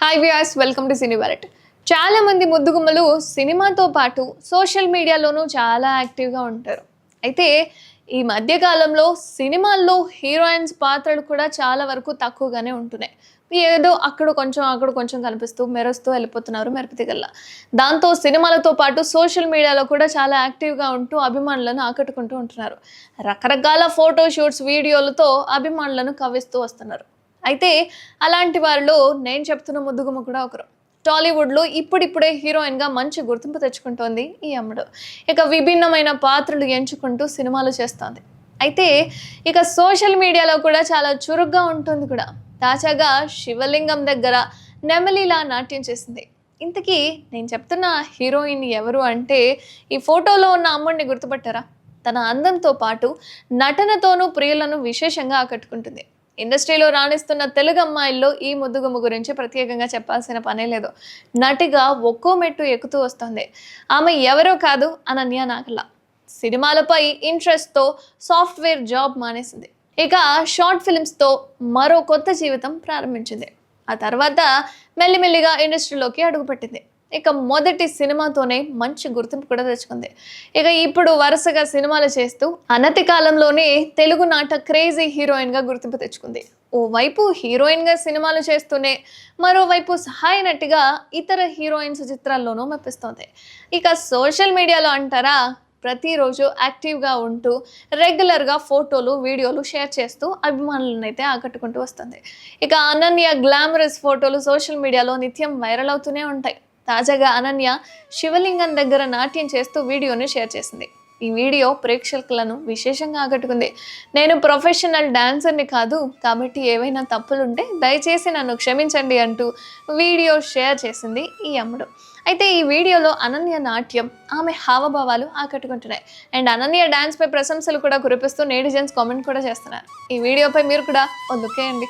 Hi viewers, welcome to cine wallet. చాలా మంది ముద్దుగుమ్మలు సినిమాతో పాటు సోషల్ మీడియాలోనూ చాలా యాక్టివ్గా ఉంటారు. అయితే ఈ మధ్య కాలంలో సినిమాల్లో హీరోయిన్స్ పాత్రలు కూడా చాలా వరకు తక్కువగానే ఉంటున్నాయి. ఏదో అక్కడ కొంచెం కనిపిస్తూ మెరుస్తూ వెళ్ళిపోతున్నారు మెరుపుతిగల్లా. దాంతో సినిమాలతో పాటు సోషల్ మీడియాలో కూడా చాలా యాక్టివ్గా ఉంటూ అభిమానులను ఆకట్టుకుంటూ ఉంటున్నారు. రకరకాల ఫోటో షూట్స్, వీడియోలతో అభిమానులను కవ్విస్తూ వస్తున్నారు. అయితే అలాంటి వారిలో నేను చెప్తున్న ముద్దుగుమ్మ కూడా ఒకరు. టాలీవుడ్లో ఇప్పుడిప్పుడే హీరోయిన్గా మంచి గుర్తింపు తెచ్చుకుంటోంది ఈ అమ్మడు. ఇక విభిన్నమైన పాత్రలు ఎంచుకుంటూ సినిమాలు చేస్తోంది. అయితే ఇక సోషల్ మీడియాలో కూడా చాలా చురుగ్గా ఉంటుంది కూడా. తాజాగా శివలింగం దగ్గర నెమలిలా నాట్యం చేసింది. ఇంతకీ నేను చెప్తున్న హీరోయిన్ ఎవరు అంటే, ఈ ఫోటోలో ఉన్న అమ్మడిని గుర్తుపట్టారా? తన అందంతో పాటు నటనతోనూ ప్రియులను విశేషంగా ఆకట్టుకుంటుంది. ఇండస్ట్రీలో రాణిస్తున్న తెలుగు అమ్మాయిల్లో ఈ ముద్దుగుమ్మ గురించి ప్రత్యేకంగా చెప్పాల్సిన పనే లేదు. నటిగా ఒక్కో మెట్టు ఎక్కుతూ వస్తుంది. ఆమె ఎవరో కాదు, అనన్య నాగల. సినిమాలపై ఇంట్రెస్ట్తో సాఫ్ట్వేర్ జాబ్ మానేసింది. ఇక షార్ట్ ఫిల్మ్స్తో మరో కొత్త జీవితం ప్రారంభించింది. ఆ తర్వాత మెల్లిమెల్లిగా ఇండస్ట్రీలోకి అడుగుపెట్టింది. ఇక మొదటి సినిమాతోనే మంచి గుర్తింపు కూడా తెచ్చుకుంది. ఇక ఇప్పుడు వరుసగా సినిమాలు చేస్తూ అనతి కాలంలోనే తెలుగు నాట క్రేజీ హీరోయిన్గా గుర్తింపు తెచ్చుకుంది. ఓవైపు హీరోయిన్గా సినిమాలు చేస్తూనే మరోవైపు సహాయ నటిగా ఇతర హీరోయిన్స్ చిత్రాల్లోనూ మెప్పిస్తోంది. ఇక సోషల్ మీడియాలో అంటారా, ప్రతిరోజు యాక్టివ్గా ఉంటూ రెగ్యులర్గా ఫోటోలు, వీడియోలు షేర్ చేస్తూ అభిమానులను అయితే ఆకట్టుకుంటూ వస్తుంది. ఇక అనన్య గ్లామరస్ ఫోటోలు సోషల్ మీడియాలో నిత్యం వైరల్ అవుతూనే ఉంటాయి. తాజాగా అనన్య శివలింగం దగ్గర నాట్యం చేస్తూ వీడియోని షేర్ చేసింది. ఈ వీడియో ప్రేక్షకులను విశేషంగా ఆకట్టుకుంది. నేను ప్రొఫెషనల్ డాన్సర్ని కాదు, కాబట్టి ఏవైనా తప్పులుంటే దయచేసి నన్ను క్షమించండి అంటూ వీడియో షేర్ చేసింది ఈ అమ్మడు. అయితే ఈ వీడియోలో అనన్య నాట్యం, ఆమె హావభావాలు ఆకట్టుకుంటున్నాయి. అండ్ అనన్య డాన్స్పై ప్రశంసలు కూడా కురిపిస్తూ నెటిజన్స్ కామెంట్ కూడా చేస్తున్నారు. ఈ వీడియోపై మీరు కూడా ఓ లుక్ వేయండి.